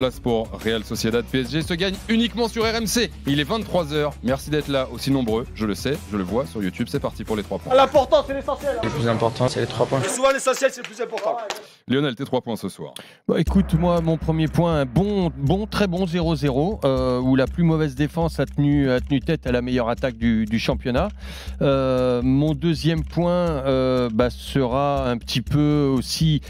Place pour Real Sociedad PSG se gagne uniquement sur RMC. Il est 23h. Merci d'être là, aussi nombreux. Je le sais, je le vois sur YouTube. C'est parti pour les 3 points. L'important, c'est l'essentiel. Le plus important, c'est les 3 points. Et souvent, l'essentiel, c'est le plus important. Lionel, tes 3 points ce soir. Bah, écoute, moi, mon premier point, très bon 0-0, où la plus mauvaise défense a tenu tête à la meilleure attaque du championnat. Mon deuxième point sera un petit peu aussi,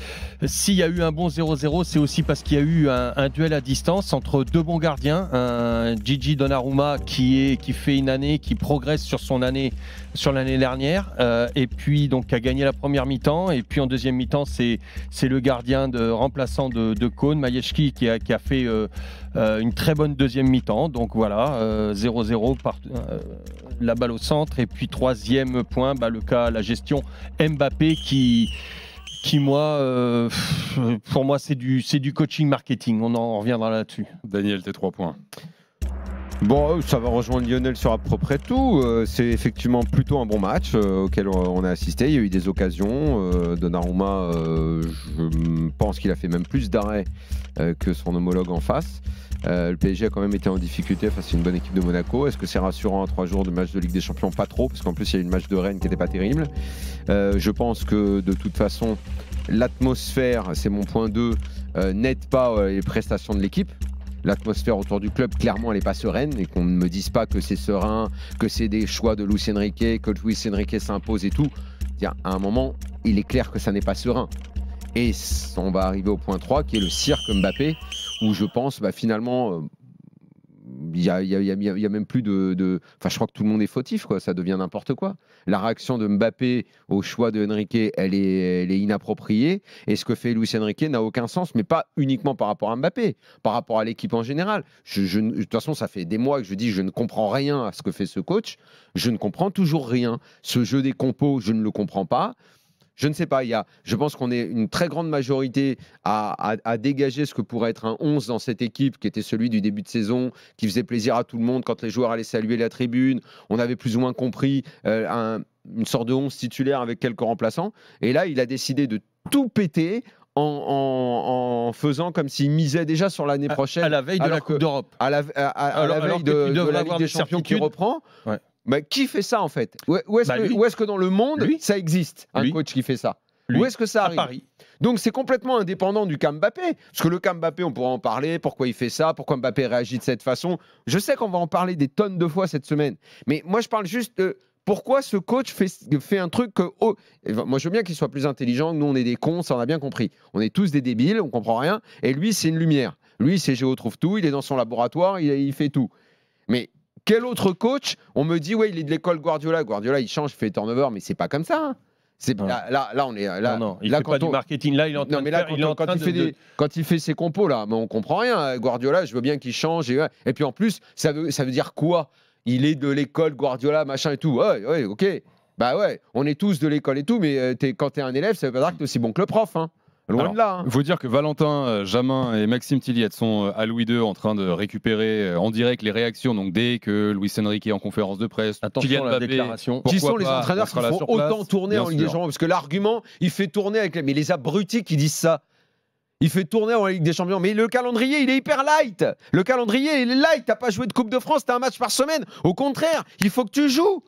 s'il y a eu un bon 0-0, c'est aussi parce qu'il y a eu un duel à distance entre deux bons gardiens, un Gigi Donnarumma qui fait une année, qui progresse sur l'année dernière, et puis donc qui a gagné la première mi-temps, et puis en deuxième mi-temps c'est le gardien remplaçant de Cône, Majewski, qui a fait une très bonne deuxième mi-temps. Donc voilà, 0-0 la balle au centre, et puis troisième point, la gestion Mbappé qui moi, pour moi, c'est du coaching marketing. On en reviendra là-dessus. Daniel, tes 3 points. Bon, ça va rejoindre Lionel sur à peu près tout. C'est effectivement plutôt un bon match auquel on a assisté. Il y a eu des occasions. Donnarumma, je pense qu'il a fait même plus d'arrêts que son homologue en face. Le PSG a quand même été en difficulté face à une bonne équipe de Monaco. Est-ce que c'est rassurant à 3 jours de match de Ligue des Champions? Pas trop, parce qu'en plus il y a eu une match de Rennes qui n'était pas terrible. Je pense que de toute façon, l'atmosphère, c'est mon point 2, n'aide pas les prestations de l'équipe. L'atmosphère autour du club, clairement, elle n'est pas sereine, et qu'on ne me dise pas que c'est serein, que c'est des choix de Luis Enrique, que Luis Enrique s'impose et tout. Tiens, à un moment, il est clair que ça n'est pas serein. Et on va arriver au point 3, qui est le cirque Mbappé, où je pense finalement il y a même plus de... Enfin, je crois que tout le monde est fautif, quoi. Ça devient n'importe quoi. La réaction de Mbappé au choix de Enrique, elle est inappropriée, et ce que fait Luis Enrique n'a aucun sens, mais pas uniquement par rapport à Mbappé, par rapport à l'équipe en général. De toute façon, ça fait des mois que je dis je ne comprends rien à ce que fait ce coach, je ne comprends toujours rien. Ce jeu des compos, je ne le comprends pas. Je ne sais pas, je pense qu'on est une très grande majorité à dégager ce que pourrait être un 11 dans cette équipe, qui était celui du début de saison, qui faisait plaisir à tout le monde quand les joueurs allaient saluer la tribune. On avait plus ou moins compris une sorte de 11 titulaire avec quelques remplaçants. Et là, il a décidé de tout péter en faisant comme s'il misait déjà sur l'année prochaine. À la veille de la Coupe d'Europe. À la veille de la Ligue des Champions qui reprend. Ouais. Mais qui fait ça en fait? Où est-ce que dans le monde ça existe, un coach qui fait ça? Où est-ce que ça arrive? À Paris. Donc c'est complètement indépendant du cas Mbappé. Parce que le cas Mbappé, on pourra en parler, pourquoi il fait ça, pourquoi Mbappé réagit de cette façon. Je sais qu'on va en parler des tonnes de fois cette semaine. Mais moi je parle juste de pourquoi ce coach fait un truc que... moi je veux bien qu'il soit plus intelligent, nous on est des cons, ça on a bien compris. On est tous des débiles, on comprend rien. Et lui c'est une lumière. Lui c'est Géo trouve tout, il est dans son laboratoire, il fait tout. Mais... quel autre coach? On me dit, ouais, il est de l'école Guardiola. Guardiola, il change, il fait turnover, mais c'est pas comme ça. Hein. Là, on est là. Non, il fait pas du marketing. Là, il est en train de faire. Quand il fait ses compos là, mais on comprend rien. Guardiola, je veux bien qu'il change. Et puis en plus, ça veut dire quoi? Il est de l'école Guardiola, machin et tout. Ouais, ok. Bah ouais, on est tous de l'école et tout, mais quand t'es un élève, ça veut pas dire que t'es aussi bon que le prof. Hein. Loin de là. Il faut dire que Valentin Jamin et Maxime Tilliette sont à Louis II en train de récupérer en direct les réactions. Donc dès que Luis Enrique est en conférence de presse, attention à la déclaration. Qui sont les entraîneurs qui font autant tourner en Ligue des Champions? Parce que l'argument, il fait tourner avec mais les abrutis qui disent ça. Il fait tourner en Ligue des Champions. Mais le calendrier, il est hyper light. Le calendrier, il est light. T'as pas joué de Coupe de France, t'as un match par semaine. Au contraire, il faut que tu joues.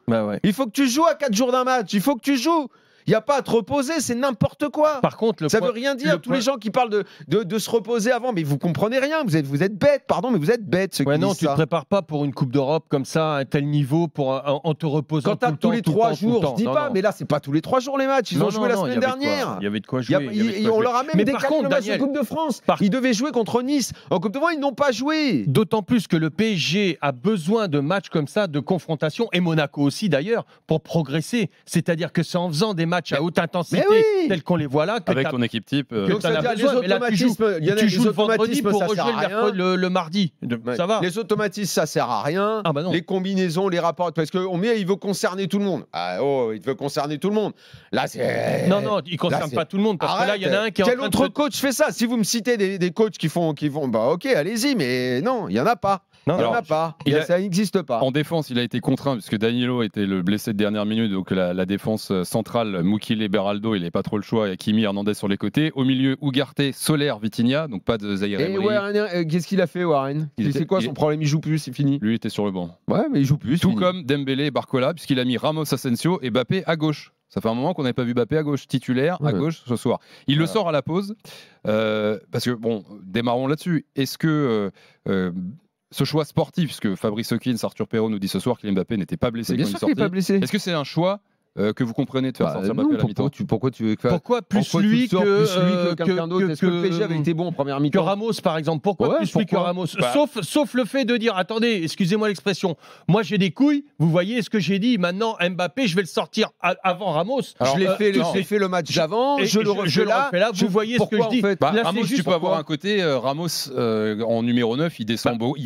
Il faut que tu joues à 4 jours d'un match. Il faut que tu joues. Il n'y a pas à te reposer, c'est n'importe quoi. Par contre, ça ne veut rien dire. Tous les gens qui parlent de se reposer avant, mais vous comprenez rien. Vous êtes bêtes, pardon, mais vous êtes bêtes. Tu ne te prépares pas pour une Coupe d'Europe comme ça, à un tel niveau, en te reposant. Quand tu as tous les 3 jours, je dis pas, mais là, c'est pas tous les 3 jours les matchs. Ils ont joué la semaine dernière. Il y avait de quoi jouer. On leur a même décalé le match de Coupe de France. Ils devaient jouer contre Nice. En Coupe de France, ils n'ont pas joué. D'autant plus que le PSG a besoin de matchs comme ça, de confrontation, et Monaco aussi d'ailleurs, pour progresser. C'est-à-dire que c'est en faisant des matchs à haute intensité, tels qu'on les voit là, avec ton équipe type. Donc ça veut dire les automatismes, tu joues le vendredi pour ça rejouer le mardi. Ça va. Les automatismes, ça sert à rien. Les combinaisons, les rapports, parce il veut concerner tout le monde. Il veut concerner tout le monde. Là, c'est. Non, il concerne pas tout le monde parce que là, il y en a un qui est en train de. Quel autre coach fait ça? Si vous me citez des coachs qui font, bah ok, allez-y, mais non, il y en a pas. Non, Il n'y en alors, a pas. Ça n'existe pas. En défense, il a été contraint puisque Danilo était le blessé de dernière minute, donc la défense centrale, Mukile, Beraldo, il n'avait pas trop le choix, et Kimi, Hernandez sur les côtés. Au milieu, Ugarte, Soler, Vitinha, donc pas de Zaire Et Emery. Warren, qu'est-ce qu'il a fait, Warren? C'est quoi son problème? Il joue plus, c'est fini. Lui était sur le banc. Ouais, mais il joue plus. Tout fini. comme Dembélé et Barcola, puisqu'il a mis Ramos, Asensio et Mbappé à gauche. Ça fait un moment qu'on n'avait pas vu Mbappé à gauche, titulaire à gauche ce soir. Il le sort à la pause, parce que, bon, démarrons là-dessus. Est-ce que ce choix sportif, puisque Fabrice Hawkins, Arthur Perrault nous dit ce soir que Mbappé n'était pas blessé Bien quand il sûr est qu'il n'est sorti, pas blessé. est-ce que c'est un choix que vous comprenez de faire sortir non, Mbappé à la mi-temps? pourquoi tu veux que Pourquoi plus pourquoi tu lui le sors que quelqu'un d'autre? Est-ce que le PSG avait été bon en première que mi-temps? Ramos, par exemple? Pourquoi Ouais, plus lui que pourquoi Ramos? Bah. Sauf le fait de dire, attendez, excusez-moi l'expression, moi j'ai des couilles, vous voyez ce que j'ai dit, maintenant Mbappé, je vais le sortir avant Ramos. Alors, je l'ai fait le match d'avant, je le refais là. Vous voyez ce que je dis. En fait, Bah, Là, Ramos, c'est juste tu peux avoir pourquoi un côté Ramos en numéro 9, il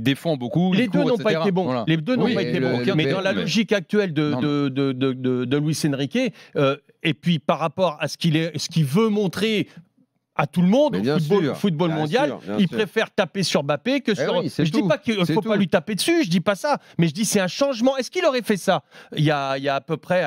défend beaucoup. les il deux court, n'ont pas etc. été bons. Voilà. Les deux n'ont Oui, pas été bons. aucun Mais doute, dans la logique actuelle de Luis Enrique, et puis par rapport à ce qu'il veut montrer à tout le monde Mais au bien football sûr, mondial, bien il sûr. préfère taper sur Mbappé que sur. oui, c'est je dis tout. pas qu'il C'est faut tout. pas lui taper dessus, je dis pas ça, mais je dis c'est un changement. Est-ce qu'il aurait fait ça il y a à peu près,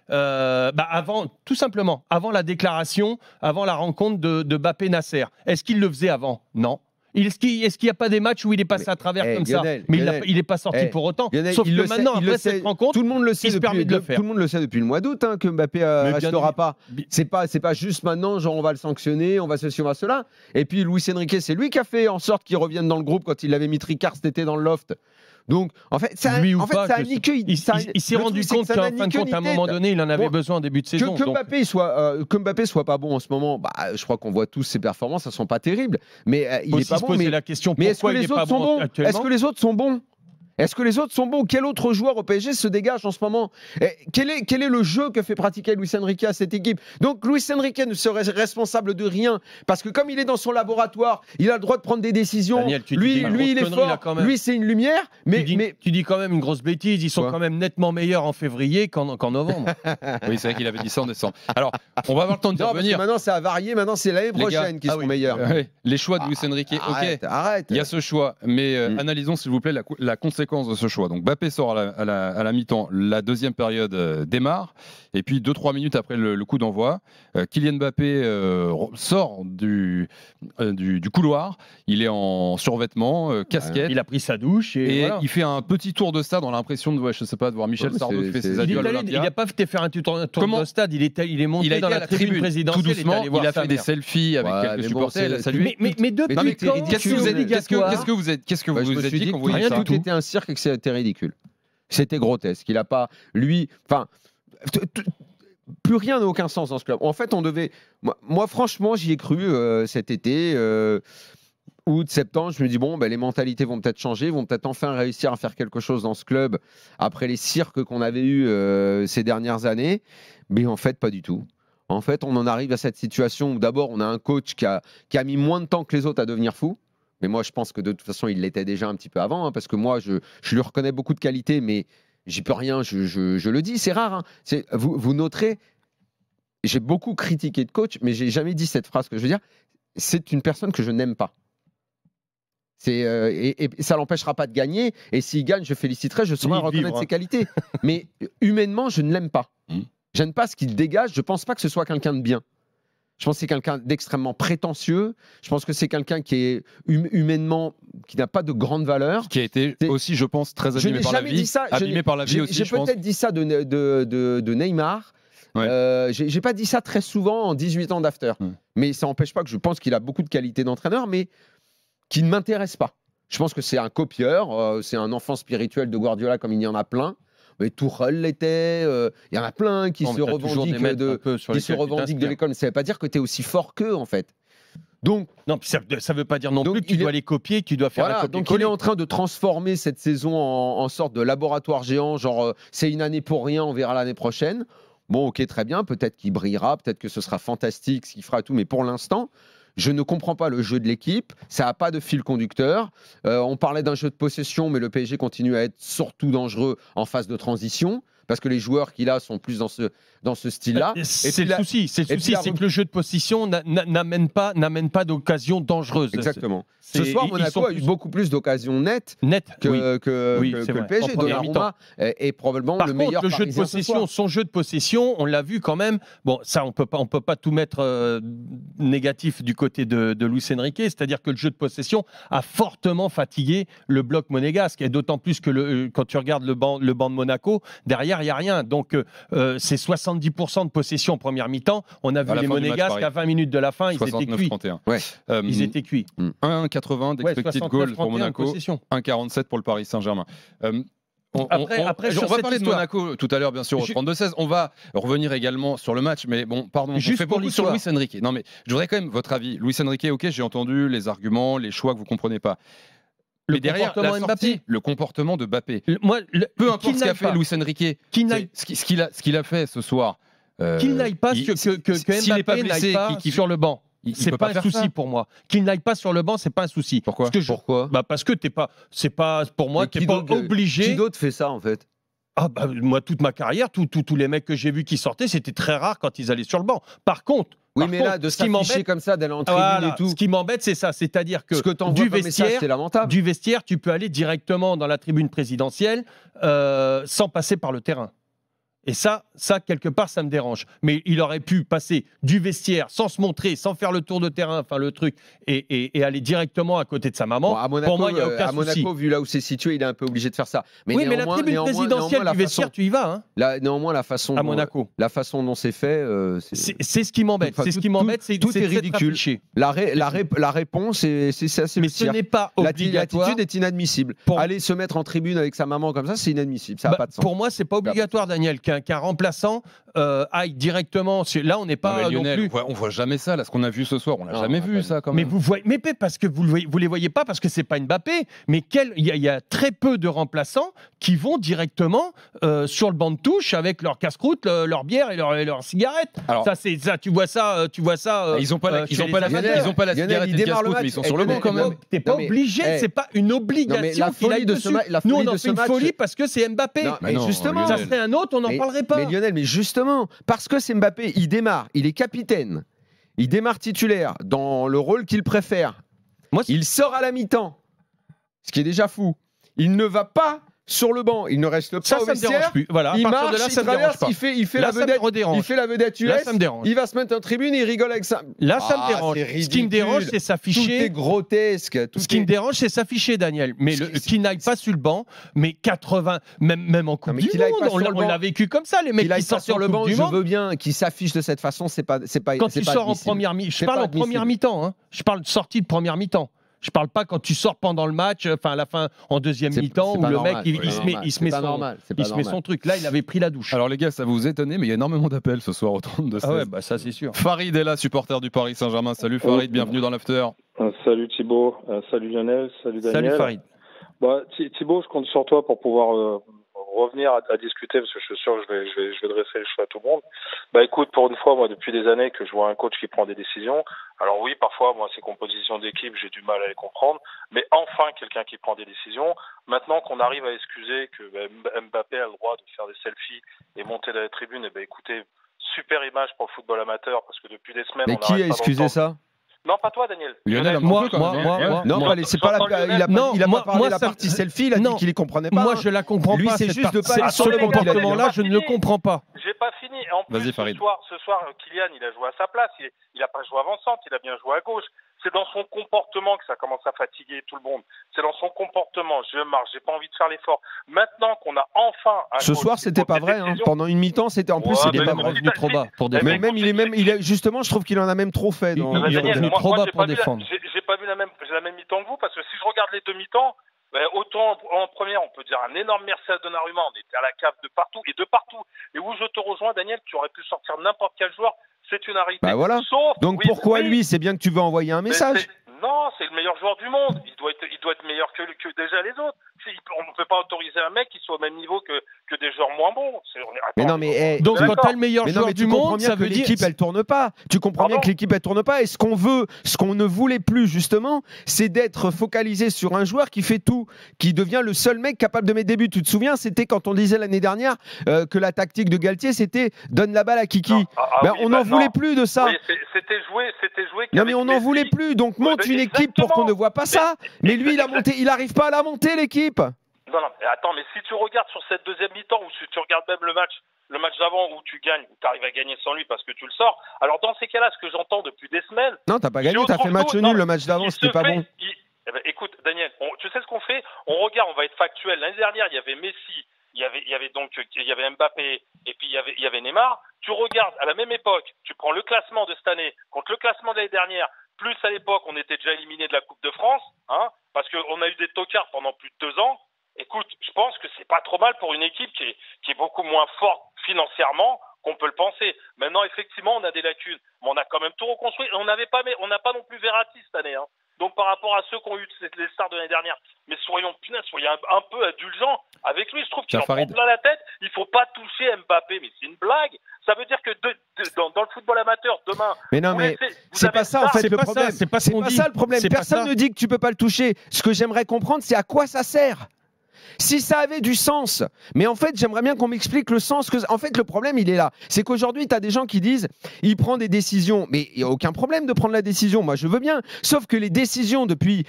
avant, tout simplement, avant la déclaration, avant la rencontre de Mbappé Nasser. Est-ce qu'il le faisait avant? Non. Est-ce qu'il n'y a pas des matchs où il est passé à travers comme Lionel, ça? Mais Lionel, il n'est pas sorti pour autant. Lionel, Sauf il que le maintenant, sait, il après le cette sait. rencontre, tout le monde le sait il se permet de le faire. Tout le monde le sait depuis le mois d'août que Mbappé Mais bien restera pas. bi- C'est pas juste maintenant, genre on va le sanctionner, on va ceci, on va cela. Et puis Luis Enrique, c'est lui qui a fait en sorte qu'il revienne dans le groupe quand il avait mis Tricard cet été dans le loft. Donc, en fait, ça Lui ou en fait, pas, ça a je ni sais- queue. il s'est rendu compte qu'en fin de compte, à un moment donné, il en avait besoin en début de saison. Que donc- Mbappé soit pas bon en ce moment, je crois qu'on voit tous ses performances, elles sont pas terribles. Mais il Faut est pas aussi se bon. poser la question Mais est-ce que pourquoi il les n'est pas autres sont bon bons? actuellement. Est-ce que les autres sont bons? Est-ce que les autres sont bons? Quel autre joueur au PSG se dégage en ce moment? Quel est le jeu que fait pratiquer Luis Enrique à cette équipe? Donc Luis Enrique ne serait responsable de rien parce que comme il est dans son laboratoire, il a le droit de prendre des décisions. Daniel, tu dis lui, une lui il grosse est connerie, là, fort. quand même. Lui, c'est une lumière. Tu dis quand même une grosse bêtise. Ils sont Quoi quand même nettement meilleurs en février qu'en novembre. Oui, c'est vrai qu'il avait dit ça en décembre. Alors, on va avoir le temps de Non, parce que revenir. maintenant, ça a varié. Maintenant, c'est l'année Les prochaine gars, qui seront meilleurs. Les choix de Luis Enrique, ok. Arrête. Il y a ce choix, mais analysons s'il vous plaît la conséquence de ce choix. Donc Mbappé sort à la mi-temps, la deuxième période démarre, et puis 2-3 minutes après le coup d'envoi, Kylian Mbappé sort du couloir, il est en survêtement, casquette, Il a pris sa douche et voilà. il fait un petit tour de stade, on a l'impression de voir Michel Ouais, Sardou qui fait ses Il adieux à est allé- l'Olympia. il n'a pas fait faire un tour Comment de stade, il est monté Il a été dans à la tribune tout présidentielle. doucement, il a fait des mère. selfies avec Ouais, quelques mais bon, supporters, il a c'est- salué. Mais depuis Non, mais quand qu'est-ce que vous êtes, qu'est-ce que vous êtes, qu'est-ce que Bah, vous je me êtes suis dit dit quand que vous voyez ça? tout était un cirque et que c'était ridicule. C'était grotesque. Il a pas, lui, enfin, plus rien n'a aucun sens dans ce club. En fait, on devait. Moi franchement, j'y ai cru cet été. Août, septembre, je me dis bon, les mentalités vont peut-être changer, vont peut-être enfin réussir à faire quelque chose dans ce club après les cirques qu'on avait eus ces dernières années. Mais en fait, pas du tout. En fait, on en arrive à cette situation où d'abord, on a un coach qui a mis moins de temps que les autres à devenir fou. Mais moi, je pense que de toute façon, il l'était déjà un petit peu avant, parce que moi, je lui reconnais beaucoup de qualités, mais j'y peux rien, je le dis, c'est rare. Vous noterez, j'ai beaucoup critiqué de coach, mais j'ai jamais dit cette phrase que je veux dire. C'est une personne que je n'aime pas. Et ça l'empêchera pas de gagner. Et s'il gagne, je féliciterai, je saurai reconnaître ses qualités. Mais humainement, je ne l'aime pas. J'aime pas ce qu'il dégage. Je pense pas que ce soit quelqu'un de bien. Je pense que c'est quelqu'un d'extrêmement prétentieux. Je pense que c'est quelqu'un qui est humainement, qui n'a pas de grande valeur. Qui a été aussi, je pense, très abîmé par la vie. Abîmé par la vie aussi, J'ai peut-être dit ça de Neymar. Ouais. J'ai pas dit ça très souvent en 18 ans d'after. Mais ça n'empêche pas que je pense qu'il a beaucoup de qualités d'entraîneur, mais qui ne m'intéresse pas. Je pense que c'est un copieur, c'est un enfant spirituel de Guardiola comme il y en a plein. Mais Tuchel l'était, il y en a plein qui se revendiquent de l'école. Ça ne veut pas dire que tu es aussi fort qu'eux, en fait. Donc, non, ça ne veut pas dire non plus que tu dois les copier, que tu dois faire un copier-coller. Donc il est en train de transformer cette saison en sorte de laboratoire géant, genre c'est une année pour rien, on verra l'année prochaine. Bon, ok, très bien, peut-être qu'il brillera, peut-être que ce sera fantastique, ce qu'il fera et tout, mais pour l'instant, je ne comprends pas le jeu de l'équipe, ça n'a pas de fil conducteur. On parlait d'un jeu de possession, mais le PSG continue à être surtout dangereux en phase de transition, parce que les joueurs qu'il a sont plus dans ce style-là. C'est le souci, c'est que le jeu de possession n'amène pas d'occasions dangereuses. Exactement. Ce soir, Monaco a eu beaucoup plus d'occasions nettes que le PSG. Donnarumma est probablement le meilleur le jeu de possession, son jeu de possession, on l'a vu quand même. Bon, ça, on peut pas tout mettre négatif du côté de Luis Enrique, c'est-à-dire que le jeu de possession a fortement fatigué le bloc monégasque, et d'autant plus que quand tu regardes le banc de Monaco, derrière, il n'y a rien. Donc, c'est 70% de possession en première mi-temps. On a vu les Monégasques à 20 minutes de la fin, ils étaient cuits. Ils étaient cuits. 1,80 d'expected goal pour Monaco, 1,47 pour le Paris Saint-Germain. On va parler de Monaco tout à l'heure, bien sûr, au 32-16. On va revenir également sur le match, mais bon, pardon, juste on fait beaucoup sur Luis Enrique. Non, mais je voudrais quand même votre avis. Luis Enrique, ok, j'ai entendu les arguments, les choix que vous comprenez pas. Mais derrière la sortie, le comportement de Mbappé. Peu importe ce qu'a fait Luis Enrique, ce qu'il a fait ce soir. Qu'il n'aille pas, que Mbappé n'aille pas sur le banc. C'est pas un souci pour moi. Qu'il n'aille pas sur le banc, c'est pas un souci. Pourquoi Parce que c'est pas pour moi, t'es pas obligé. Qui d'autre fait ça en fait? Moi, toute ma carrière, tous les mecs que j'ai vus qui sortaient, c'était très rare quand ils allaient sur le banc. Par contre, là, de s'afficher comme ça, d'aller en tribune et tout. Ce qui m'embête, c'est ça. C'est-à-dire que c'est lamentable. Du vestiaire, tu peux aller directement dans la tribune présidentielle sans passer par le terrain. Et ça, quelque part, ça me dérange. Mais il aurait pu passer du vestiaire sans se montrer, sans faire le tour de terrain, enfin le truc, et aller directement à côté de sa maman. Monaco, pour moi, il n'y a aucun souci. Monaco, vu là où c'est situé, il est un peu obligé de faire ça. Mais la tribune présidentielle du vestiaire, tu y vas. Néanmoins, la façon dont c'est fait, c'est ce qui m'embête. C'est ce qui m'embête, c'est tout est ridicule. La réponse, c'est ça. Mais ce n'est pas obligatoire. L'attitude est inadmissible. Aller se mettre en tribune avec sa maman comme ça, c'est inadmissible. Ça n'a pas de sens. Pour moi, c'est pas obligatoire, Daniel. Qu'un remplaçant aille directement. Là, on n'est pas Lionel, non plus. On voit jamais ça. Là, ce qu'on a vu ce soir, on l'a jamais vu ça. Quand même. Mais parce que vous les voyez pas, parce que c'est pas Mbappé. Mais il y a très peu de remplaçants qui vont directement sur le banc de touche avec leur casse-croûte, leur bière et leur cigarette. Alors, tu vois ça. Ils ont pas la cigarette et le casse-croûte, mais ils sont sur le banc quand même. T'es pas obligé. C'est pas une obligation qu'il aille dessus. Nous, on en fait une folie parce que c'est Mbappé. Mais justement, ça serait un autre, on n'en parlerait pas. Mais Lionel, mais justement, parce que c'est Mbappé, il démarre, il est capitaine, il démarre titulaire dans le rôle qu'il préfère. Il sort à la mi-temps, ce qui est déjà fou. Il ne va pas sur le banc, il ne reste pas au vestiaire. Voilà, il marche, il traverse, il fait la vedette US, il va se mettre en tribune et il rigole avec ça. Là, ça me dérange. Ce qui me dérange, c'est s'afficher. Tout est grotesque. Ce qui me dérange, c'est s'afficher, Daniel. Mais qu'il n'aille pas sur le banc, mais 80, même en Coupe du Monde, on l'a vécu comme ça, les mecs qui sortent sur le banc. Je veux bien qu'il s'affiche de cette façon, c'est pas. Quand tu sors en première mi-temps, je parle en première mi-temps. Je parle de sortie de première mi-temps. Je parle pas quand tu sors pendant le match, enfin à la fin en deuxième mi-temps où le mec il se met son truc. Là, il avait pris la douche. Alors les gars, ça vous étonne, mais il y a énormément d'appels ce soir au 32-16. Ah ouais, ça c'est sûr. Farid est là, supporter du Paris Saint-Germain. Salut Farid, bienvenue dans l'after. Salut Thibaut, salut Lionel, salut Daniel. Salut Farid. Thibaut, je compte sur toi pour pouvoir revenir à discuter, parce que je suis sûr que je vais dresser les cheveux à tout le monde. Écoute, pour une fois, moi, depuis des années que je vois un coach qui prend des décisions, alors oui, parfois, moi, ces compositions d'équipe, j'ai du mal à les comprendre, mais enfin, quelqu'un qui prend des décisions. Maintenant qu'on arrive à excuser que Mbappé a le droit de faire des selfies et monter dans la tribune, écoutez, super image pour le football amateur, parce que depuis des semaines, mais qui a excusé ça? Non, pas toi, Daniel. Lionel, moi. Non, c'est pas il a pas parlé de la partie selfie, il a dit qu'il les comprenait pas. Moi, je la comprends pas. Lui, c'est juste de pas aller sur le comportement-là, je ne le comprends pas. J'ai pas fini. En plus, ce soir, Kylian, il a joué à sa place. Il a pas joué avant-centre, il a bien joué à gauche. C'est dans son comportement que ça commence à fatiguer tout le monde. C'est dans son comportement. Je marche, j'ai pas envie de faire l'effort. Maintenant qu'on a enfin ce soir, c'était pas vrai. Pendant une mi-temps, c'était en plus, il est même revenu trop bas pour défendre. Mais justement, je trouve qu'il en a même trop fait. Il est revenu trop bas pour défendre. J'ai pas vu la même mi-temps que vous, parce que si je regarde les deux mi-temps, autant en première, on peut dire un énorme merci à Donnarumma. On était à la cave de partout. Et où je te rejoins, Daniel, tu aurais pu sortir n'importe quel joueur. C'est une réalité. Voilà. Donc pourquoi lui? C'est bien que tu veux envoyer un message. Non, c'est le meilleur joueur du monde. Il doit être meilleur que déjà les autres. On ne peut pas autoriser un mec qui soit au même niveau que des joueurs moins bons. Mais non, mais donc quand t'as le meilleur joueur du monde, ça veut dire l'équipe elle tourne pas. Tu comprends bien que l'équipe elle tourne pas. Et ce qu'on ne voulait plus justement, c'est d'être focalisé sur un joueur qui fait tout, qui devient le seul mec capable de mettre des buts. Tu te souviens, c'était quand on disait l'année dernière que la tactique de Galtier c'était donne la balle à Kiki. On n'en voulait plus de ça. Oui, c'était joué. Non mais on n'en voulait plus. Donc monte une équipe pour qu'on ne voit pas ça. Mais lui il arrive pas à la monter l'équipe. Non, mais attends, mais si tu regardes sur cette deuxième mi-temps, ou si tu regardes même le match d'avant où tu gagnes, où tu arrives à gagner sans lui parce que tu le sors, alors dans ces cas-là, ce que j'entends depuis des semaines... Non, t'as pas gagné, t'as fait match nul, le match d'avant, c'était pas bon. Écoute, Daniel, tu sais ce qu'on fait? On regarde, on va être factuel. L'année dernière, il y avait Messi, il y avait Mbappé, et puis il y avait Neymar. Tu regardes, à la même époque, tu prends le classement de cette année contre le classement de l'année dernière, plus à l'époque, on était déjà éliminé de la Coupe de France, hein, parce qu'on a eu des tocards pendant plus de 2 ans. Écoute, je pense que c'est pas trop mal pour une équipe qui est beaucoup moins forte financièrement qu'on peut le penser. Maintenant, effectivement, on a des lacunes, mais on a quand même tout reconstruit. Et on n'a pas non plus Verratti cette année, hein. Donc par rapport à ceux qui ont eu les stars de l'année dernière, mais soyez un peu indulgents avec lui. Je trouve qu'il en prend plein la tête. Il faut pas toucher Mbappé, mais c'est une blague. Ça veut dire que dans le football amateur demain. Mais non, mais c'est pas ça en fait le problème. C'est pas ça le problème. Personne ne dit que tu peux pas le toucher. Ce que j'aimerais comprendre, c'est à quoi ça sert. Si ça avait du sens, mais en fait j'aimerais bien qu'on m'explique le sens en fait le problème il est là, c'est qu'aujourd'hui tu as des gens qui disent il prend des décisions, mais il n'y a aucun problème de prendre la décision, moi je veux bien, sauf que les décisions depuis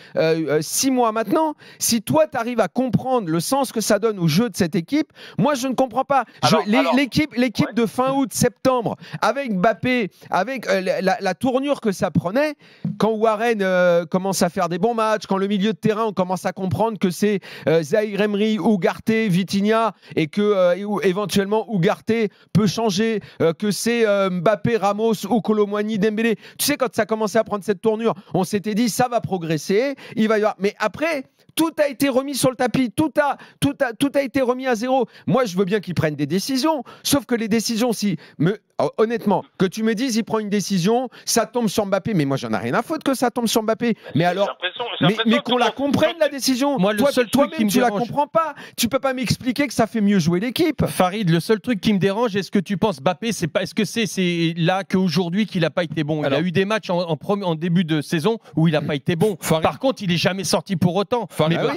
6 mois maintenant, si toi tu arrives à comprendre le sens que ça donne au jeu de cette équipe, moi je ne comprends pas. L'équipe ouais. De fin août, septembre, avec Mbappé, avec la tournure que ça prenait, quand Warren commence à faire des bons matchs, quand le milieu de terrain on commence à comprendre que c'est Zaïre Emery, Ugarte, Vitinha et que éventuellement Ugarte peut changer, que c'est Mbappé, Ramos ou Kolo Muani, Dembélé. Tu sais, quand ça commençait à prendre cette tournure, on s'était dit ça va progresser, il va y avoir. Mais après, tout a été remis sur le tapis, tout a été remis à zéro. Moi, je veux bien qu'ils prennent des décisions, sauf que les décisions, honnêtement, que tu me dises, il prend une décision, ça tombe sur Mbappé, mais moi, j'en ai rien à foutre que ça tombe sur Mbappé. Mais alors, mais qu'on la comprenne la décision. Moi, toi-même, tu la comprends pas. Tu peux pas m'expliquer que ça fait mieux jouer l'équipe. Farid, le seul truc qui me dérange, est-ce que tu penses Mbappé, est-ce que c'est là qu'aujourd'hui qu'il a pas été bon? Il a eu des matchs en début de saison où il a pas été bon. Farid. Par contre, il est jamais sorti pour autant. Farid, parce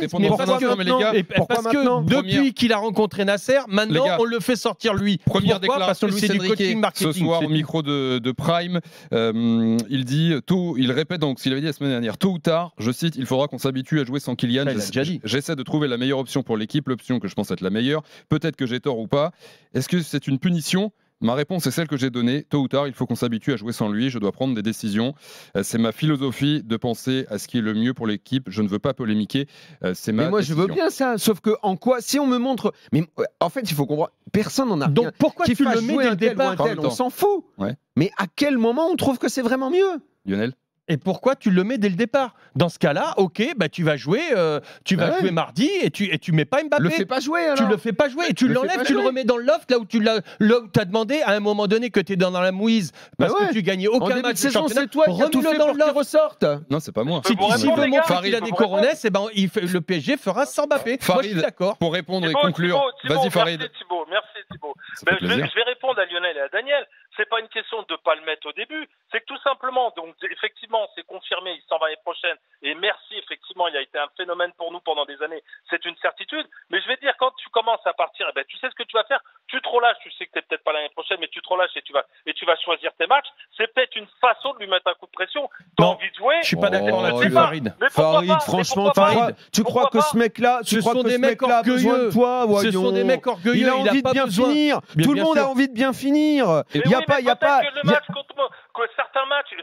que depuis qu'il a rencontré Nasser, maintenant on le fait sortir lui. Première déclaration, parce que c'est du coaching marketing. Ce soir au micro de Prime, il répète donc s'il avait dit la semaine dernière, tôt ou tard, je cite, il faudra qu'on s'habitue à jouer sans Kylian. J'essaie de trouver la meilleure option pour l'équipe, l'option que je pense être la meilleure. Peut-être que j'ai tort ou pas. Est-ce que c'est une punition? Ma réponse est celle que j'ai donnée. Tôt ou tard, il faut qu'on s'habitue à jouer sans lui. Je dois prendre des décisions. C'est ma philosophie de penser à ce qui est le mieux pour l'équipe. Je ne veux pas polémiquer. C'est ma moi, décision. Je veux bien ça. Sauf que en quoi, si on me montre, mais en fait, il faut comprendre. Personne n'en a rien. Donc pourquoi tu le mets dès le départ? On s'en fout. Ouais. Mais à quel moment on trouve que c'est vraiment mieux? Lionel? Et pourquoi tu le mets dès le départ? Dans ce cas-là, ok, bah tu vas jouer mardi et tu mets pas Mbappé. Le fais pas jouer alors. Tu le fais pas jouer et tu l'enlèves, tu le remets dans le loft là où tu as demandé à un moment donné que tu es dans la mouise parce que tu gagnais aucun match de championnat. C'est toi qui as tout fait dans le loft. Ressorte. Non, c'est pas moi. Si tu veux montrer qu'il a des coronets, le PSG fera sans Mbappé. Moi je suis d'accord. Pour répondre et conclure, vas-y Farid. Merci Thibaut. Je vais répondre à Lionel et à Daniel. C'est pas une question de pas le mettre au début, c'est que tout simplement, donc effectivement, c'est confirmé, il s'en va l'année prochaine. Et merci, effectivement, il a été un phénomène pour nous pendant des années. C'est une certitude. Mais je vais te dire, quand tu commences à partir, tu sais ce que tu vas faire. Tu te relâches. Tu sais que t'es peut-être pas l'année prochaine, mais tu te relâches et tu vas choisir tes matchs. C'est peut-être une façon de lui mettre un coup de pression. T'as envie de jouer. Je suis pas d'accord là-dessus, Farid. Farid, franchement, tu crois que ce mec-là, ce sont des mecs orgueilleux. Ce sont des mecs orgueilleux. Il a envie de bien finir. Tout le monde a envie de bien finir. Il y a pas. Certains matchs,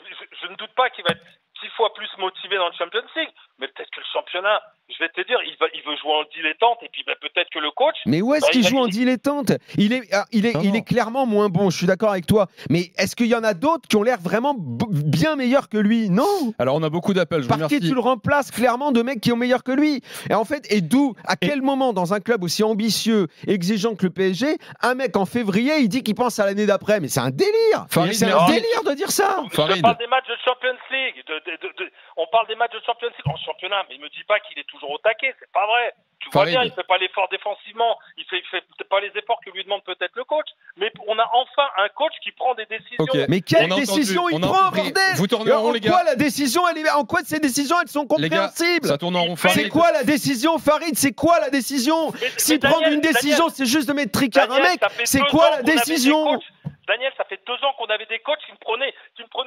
je ne doute pas qu'il va être 6 fois plus motivé dans le Champions League, mais peut-être que le championnat, je vais te dire, il veut jouer en dilettante et puis peut-être que le coach. Mais où est-ce qu'il joue en dilettante ? Il est clairement moins bon, je suis d'accord avec toi. Mais est-ce qu'il y en a d'autres qui ont l'air vraiment bien meilleurs que lui ? Non. Alors on a beaucoup d'appels, je vous Par remercie. qui tu le remplaces clairement de mecs qui ont meilleur que lui ? Et en fait, à quel moment dans un club aussi ambitieux, exigeant que le PSG, un mec en février, il dit qu'il pense à l'année d'après ? Mais c'est un délire. Farid, C'est un délire de dire ça. Je Farid. parle des matchs de Champions League. On parle des matchs de Champions League en championnat, mais il me dit pas qu'il est toujours au taquet. C'est pas vrai. Tu vois Farid. bien, il fait pas l'effort défensivement. Il fait pas les efforts que lui demande peut-être le coach. Mais on a enfin un coach qui prend des décisions. Ok. Mais quelle On a décision entendu, il on a prend, compris. bordel ? Vous tournez en rond, les gars. En quoi ces décisions, elles sont Les gars, compréhensibles ? ça tourne en rond. C'est Farid. quoi la décision, Farid ? C'est quoi la décision ? Si Daniel, prendre une décision, c'est juste de mettre tricard un Daniel, mec, ça fait c'est 2 quoi ans la qu'on avait des décision ? coachs. Daniel, ça fait 2 ans qu'on avait des coachs qui ne prenaient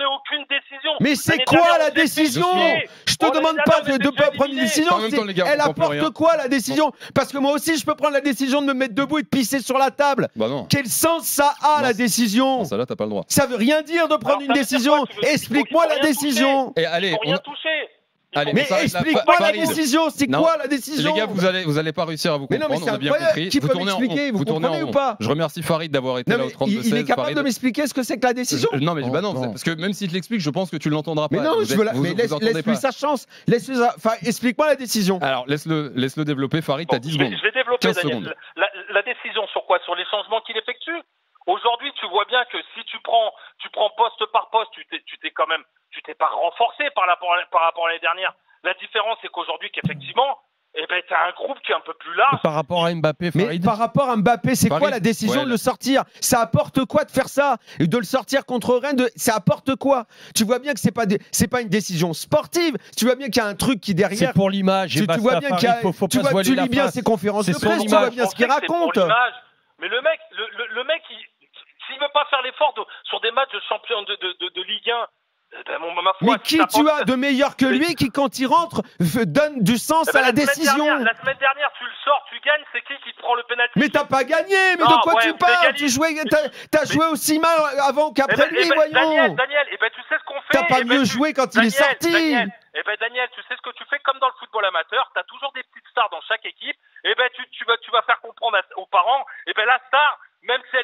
aucune décision. Mais c'est L'année quoi dernière, la on s'est fait décision ? chier. Je te L'année demande dernière, pas on s'est de fait pas prendre une éliminer. décision. En même temps, les gars, Elle vous comprenez apporte rien. quoi la décision ? Parce que moi aussi, je peux prendre la décision de me mettre debout et de pisser sur la table. Bah non. Quel sens ça a, la décision ? Non, ça là, t'as pas le droit. Ça veut rien dire de prendre Alors, une ça veut dire décision. quoi ? Tu veux- Explique-moi il faut la rien décision. Et allez, Ils n'ont rien touché. Allez, Mais on s'arrête là. explique-moi la Farid. décision. C'est Non. quoi la décision ? Les gars, vous allez pas réussir à vous Mais non, comprendre, mais c'est on a bien incroyable. compris. Qui Vous peut tournez en m'expliquer ? rond. Vous tournez en comprenez ou rond. pas ? Je remercie Farid d'avoir été Non, là au mais 32 il est capable de m'expliquer ce que c'est que la décision ? Non, mais bah non, parce que même s'il te l'explique, je pense que tu l'entendras pas. Mais non, Vous mais entendez laisse-lui pas. sa chance. Enfin, explique-moi la décision. Alors, laisse-le développer. Farid, t'as 10 je vais secondes. développer, 15 Daniel. secondes. La décision sur quoi ? Sur les changements qu'il effectue ? Aujourd'hui, tu vois bien que si tu prends poste par poste, tu t'es pas renforcé par rapport à l'année dernière. La différence, c'est qu'aujourd'hui, qu'effectivement, tu as un groupe qui est un peu plus large. Par rapport à Mbappé, Mais Farid. par rapport à Mbappé, c'est quoi Farid, la décision ouais, de le sortir ? Ça apporte quoi de faire ça ? Et de le sortir contre Rennes, ça apporte quoi ? Tu vois bien que c'est pas une décision sportive. Tu vois bien qu'il y a un truc qui C'est derrière. pour l'image. Tu vois bien qu'il y a. Tu vois, tu lis bien ses conférences de C'est son presse. Tu vois image. bien ce qu'il raconte. Mais le mec, s'il veut pas faire l'effort sur des matchs de champion de Ligue 1. Ma foi, Mais qui tu as de meilleur que lui qui, quand il rentre, donne du sens à la décision ? La semaine dernière, tu le sors, tu gagnes, c'est qui te prend le pénalty ? Mais t'as pas gagné, mais Non, de quoi ouais, tu vous parles ? avez Tu jouais, t'as joué aussi mal avant qu'après lui, voyons. Daniel, tu sais ce qu'on fait ? T'as pas mieux joué quand il est sorti. Daniel, tu sais ce que tu fais comme dans le football amateur, t'as toujours des petites stars dans chaque équipe, tu vas faire comprendre aux parents, la star, même si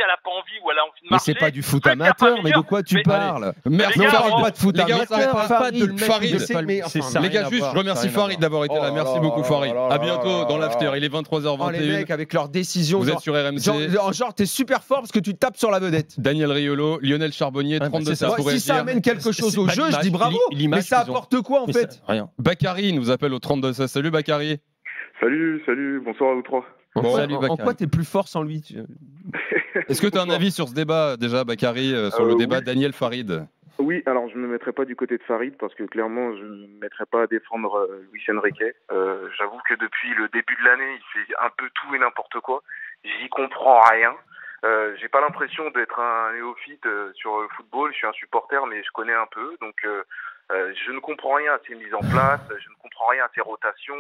elle a pas envie ou elle a envie de Mais marcher. c'est pas du foot peut-être amateur, qu'il y a pas mais de meilleur. quoi tu Mais- parles ? Merci, les gars, parle pas de foot les gars, amateur, on s'arrête pas Farid. de le mettre Farid. Je sais, mais enfin, Les gars, juste, je remercie Farid d'avoir été là. Merci beaucoup, Farid. À bientôt dans l'after. Il est Oh, les 23h21. mecs avec leurs décisions. Vous êtes sur RMC. Genre, t'es super fort parce que tu tapes sur la vedette. Daniel Riolo, Lionel Charbonnier, 32 c'est ça. ça Moi, pourrait si ça dire. amène quelque chose C'est au pas jeu, je l'image, dis bravo. l'image Mais ça qu'ils ont. apporte quoi en Mais fait ? rien. Bakary nous appelle au 32 16. Salut Bakary. Salut, bonsoir à vous trois. Bon, Salut, En Bakary. quoi t'es plus fort sans lui ? Est-ce que tu as un avis sur ce débat déjà, Bakary, sur le débat oui. Daniel-Farid ? Oui, alors je ne me mettrai pas du côté de Farid parce que clairement je ne me mettrai pas à défendre Luis Enrique. J'avoue que depuis le début de l'année, il fait un peu tout et n'importe quoi. J'y comprends rien. J'ai pas l'impression d'être un néophyte sur le football. Je suis un supporter, mais je connais un peu. Donc je ne comprends rien à ses mises en place. Je ne comprends rien à ses rotations.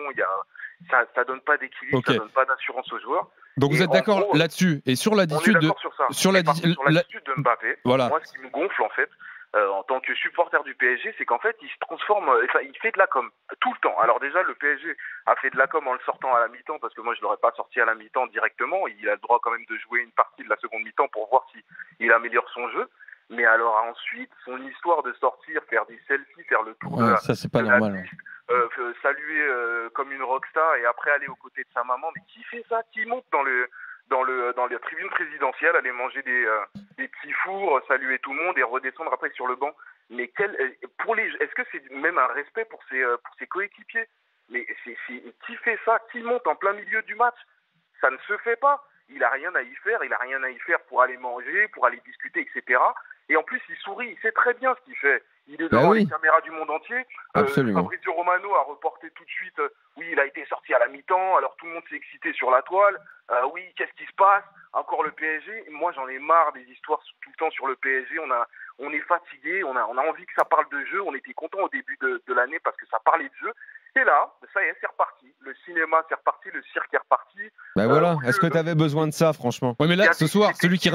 Ça donne pas d'équilibre, Okay. ça donne pas d'assurance aux joueurs. Donc vous Et êtes en d'accord gros, là-dessus et sur On est l'attitude de d'accord sur ça. sur Mais par contre, sur la- l'attitude de Mbappé, Voilà. moi, ce qui me gonfle, en fait, en tant que supporter du PSG, c'est qu'en fait, il se transforme, il fait de la com tout le temps. Alors déjà, le PSG a fait de la com en le sortant à la mi-temps, parce que moi, je l'aurais pas sorti à la mi-temps directement. Il a le droit quand même de jouer une partie de la seconde mi-temps pour voir si il améliore son jeu. Mais alors ensuite, son histoire de sortir, faire des selfies, faire le tour Ouais, ça, c'est pas de la normal. piste, saluer comme une rockstar et après aller aux côtés de sa maman. Mais qui fait ça ? Qui monte dans la tribune présidentielle, aller manger des petits fours, saluer tout le monde et redescendre après sur le banc. Mais est-ce que c'est même un respect pour ses coéquipiers ? Mais qui fait ça ? Qui monte en plein milieu du match ? Ça ne se fait pas. Il a rien à y faire. Il a rien à y faire pour aller manger, pour aller discuter, etc. Et en plus, il sourit. Il sait très bien ce qu'il fait. Il est devant les caméras du monde entier. Absolument. Fabrizio Romano a reporté tout de suite. Oui, il a été sorti à la mi-temps. Alors tout le monde s'est excité sur la toile. Oui, qu'est-ce qui se passe ? Encore le PSG. Moi, j'en ai marre des histoires tout le temps sur le PSG. On est fatigué. On a envie que ça parle de jeu. On était content au début de l'année parce que ça parlait de jeu. Et là, ça y est, c'est reparti. Le cinéma, c'est reparti. Le cirque est reparti. Bah voilà. Est-ce que t'avais besoin de ça, franchement ? Ouais, mais Il y là, a ce des- soir, c'est celui qui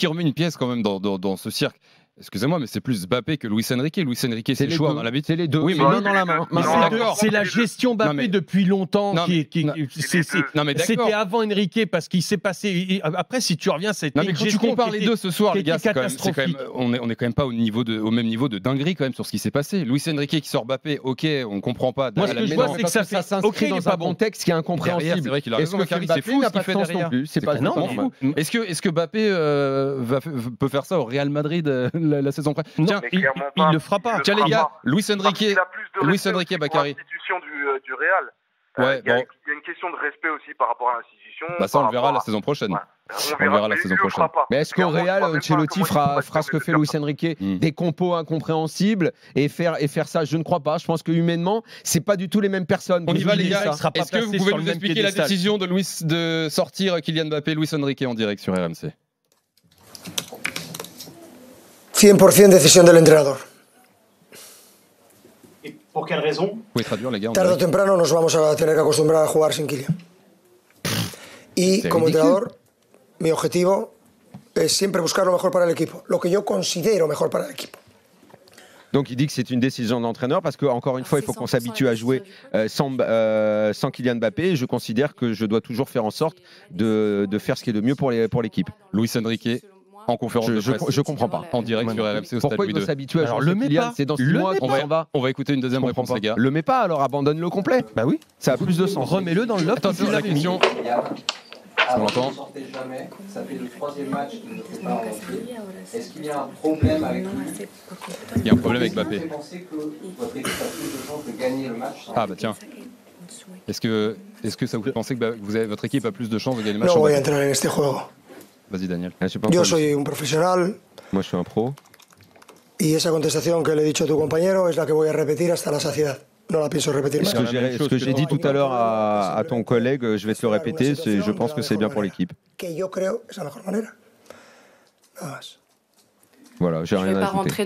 remet une pièce quand même dans ce cirque, Excusez-moi, mais c'est plus Mbappé que Luis Enrique. Luis Enrique, c'est le choix dans l'habitude. C'est les deux. Oui, mais main dans la main. Mais c'est la gestion Mbappé mais... depuis longtemps Non, mais c'était avant Enrique parce qu'il s'est passé. Après, si tu reviens, c'était. Non, mais quand tu compares les deux ce soir, les gars, c'est quand même, on est quand même pas au même niveau de dinguerie quand même sur ce qui s'est passé. Luis Enrique qui sort Mbappé, ok, on comprend pas. Moi, ce que je vois, c'est que ça s'inscrit dans un contexte qui est incompréhensible. C'est vrai qu'il a raison. C'est fou ce qu'il fait derrière. C'est pas fou. Est-ce que Mbappé peut faire ça au Real Madrid la saison prochaine? Tiens, il le fera pas. Tiens les gars, Luis Enrique, Bakary. L'institution du Real. Ouais, il y a une question de respect aussi par rapport à l'institution. Bah ça, on le verra la saison prochaine. On verra la saison prochaine. Mais est-ce qu'au Real, Ancelotti fera ce que fait Luis Enrique, des compos incompréhensibles et faire ça? Je ne crois pas. Je pense que humainement, c'est pas du tout les mêmes personnes. On y va les gars. Est-ce que vous pouvez nous expliquer la décision de sortir Kylian Mbappé, Luis Enrique en direct sur RMC? 100% decisión del entrenador. ¿Y por qué raison? Vous pouvez traduire les gars. Tarde o temprano nos vamos a tener que acostumbrar a jugar sin Kylian. Y como entrenador, mi objetivo es siempre buscar lo mejor para el equipo, lo que yo considero mejor para el equipo. Donc il dit que c'est une décision d'entraîneur parce qu'encore une fois, il faut qu'on s'habitue à jouer sans Kylian Mbappé. Je considère que je dois toujours faire en sorte de faire ce qui est de mieux pour l'équipe. Luis Enrique en conférence de presse. Je comprends pas. En direct sur RMC au Stade Pourquoi il doit s'habituer à jouer le met pas. C'est dans 6 mois qu'on s'en va. On va écouter une deuxième réponse les gars. Le mets pas alors, abandonne-le complet. Bah oui. Ça a plus de sens. Remets-le dans le loft. Attention la question. On l'entend. Ça fait le 3e match qu'il ne fait pas rentrer. Est-ce qu'il y a un problème avec lui? Il y a un problème avec Mbappé. Vous pensez que votre équipe a plus de chances de gagner le match? Ah bah tiens. Est-ce que ça vous fait penser que votre équipe a plus de chances de gagner le match? No voy a entrar en este juego. Vas-y Daniel. Yo soy un profesional. Moi je suis un pro. Y esa contestación que le he dicho a tu compañero es la que voy a repetir hasta la saciedad. No la pienso repetir más. Ce que j'ai dit tout à l'heure à ton collègue, je vais te le répéter, je pense que c'est bien pour l'équipe. Que yo creo es la mejor manera. Nada más. Voilà, j'ai rien à ajouter. Je ne vais pas rentrer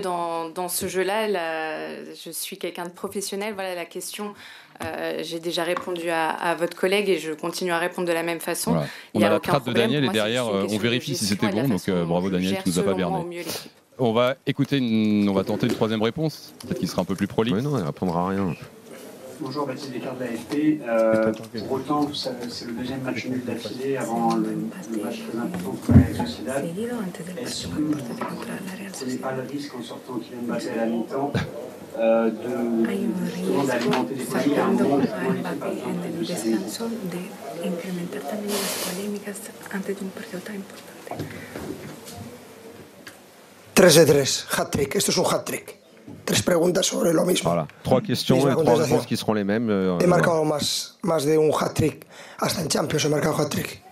dans ce jeu-là. Je suis quelqu'un de professionnel. Voilà la question. J'ai déjà répondu à votre collègue et je continue à répondre de la même façon. Voilà. On a la trace de Daniel et derrière, on vérifie si c'était bon. Donc bravo Daniel, tu nous as pas berné. On va tenter une troisième réponse, peut-être qu'il sera un peu plus prolixe. Mais non, elle répondra à rien. Bonjour, Baptiste Descartes de l'AFP. Pour autant, c'est le deuxième match nul d'affilée avant le match très important contre la Real Sociedad. Est-ce que vous ne prenez pas le risque en sortant Kylian Mbappé à la mi-temps d'alimenter des polémiques à un moment où l'équipe a Tres de 3, hat-trick. Esto es un hat-trick. 3 preguntas sobre lo mismo. Voilà, 3 questions et 3 réponses qui seront les mêmes. He marcado más de un hat-trick. Hasta en Champions he marcado hat-trick.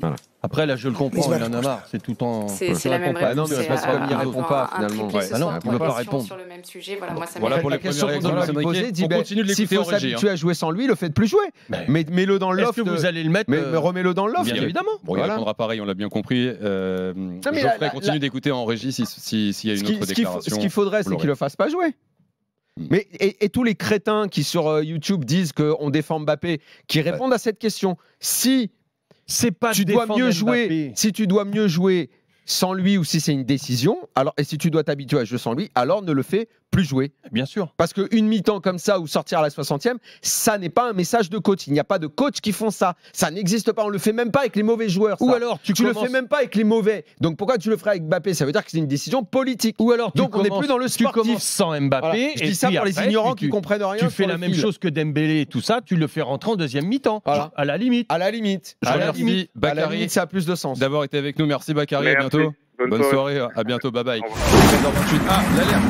Voilà. Après, là, je le comprends, il en a marre. C'est tout le temps. C'est la même réponse. Non, mais parce qu'il n'y répond pas, finalement. Non, il ne peut pas répondre. Sur le même sujet. Voilà, moi, ça voilà pour les questions premières qu'on réactions doit lui poser. on continue de l'écouter en régie. S'il faut s'habituer à jouer sans lui, le faites plus jouer. Mais mets-le dans le loft. Est-ce que vous allez le mettre? Mais remets-le dans le loft. Bien évidemment. Bon, il répondra pareil, on l'a bien compris. Geoffrey continue d'écouter en régie s'il y a une autre déclaration. Ce qu'il faudrait, c'est qu'il le fasse pas jouer. Mais et tous les crétins qui sur YouTube disent qu'on défend Mbappé, qui répondent à cette question. Si tu dois mieux jouer sans lui ou si c'est une décision, alors, et si tu dois t'habituer à jouer sans lui, alors ne le fais plus jouer. Bien sûr. Parce qu'une mi-temps comme ça ou sortir à la 60e, ça n'est pas un message de coach. Il n'y a pas de coach qui font ça. Ça n'existe pas. On ne le fait même pas avec les mauvais joueurs. Ça. Ou alors tu le fais même pas avec les mauvais. Donc pourquoi tu le ferais avec Mbappé? Ça veut dire que c'est une décision politique. Ou alors donc on n'est plus dans le sportif. Tu commences sans Mbappé. Voilà. Je dis ça pour les ignorants qui comprennent rien. Tu fais la même chose que Dembélé et tout ça. Tu le fais rentrer en deuxième mi-temps. Voilà. À la limite. À la limite. Je remercie Bakary. Ça a plus de sens. D'avoir été avec nous. Merci Bakary. À bientôt. Bonne soirée. À bientôt. Bye bye. Ah, l'alerte.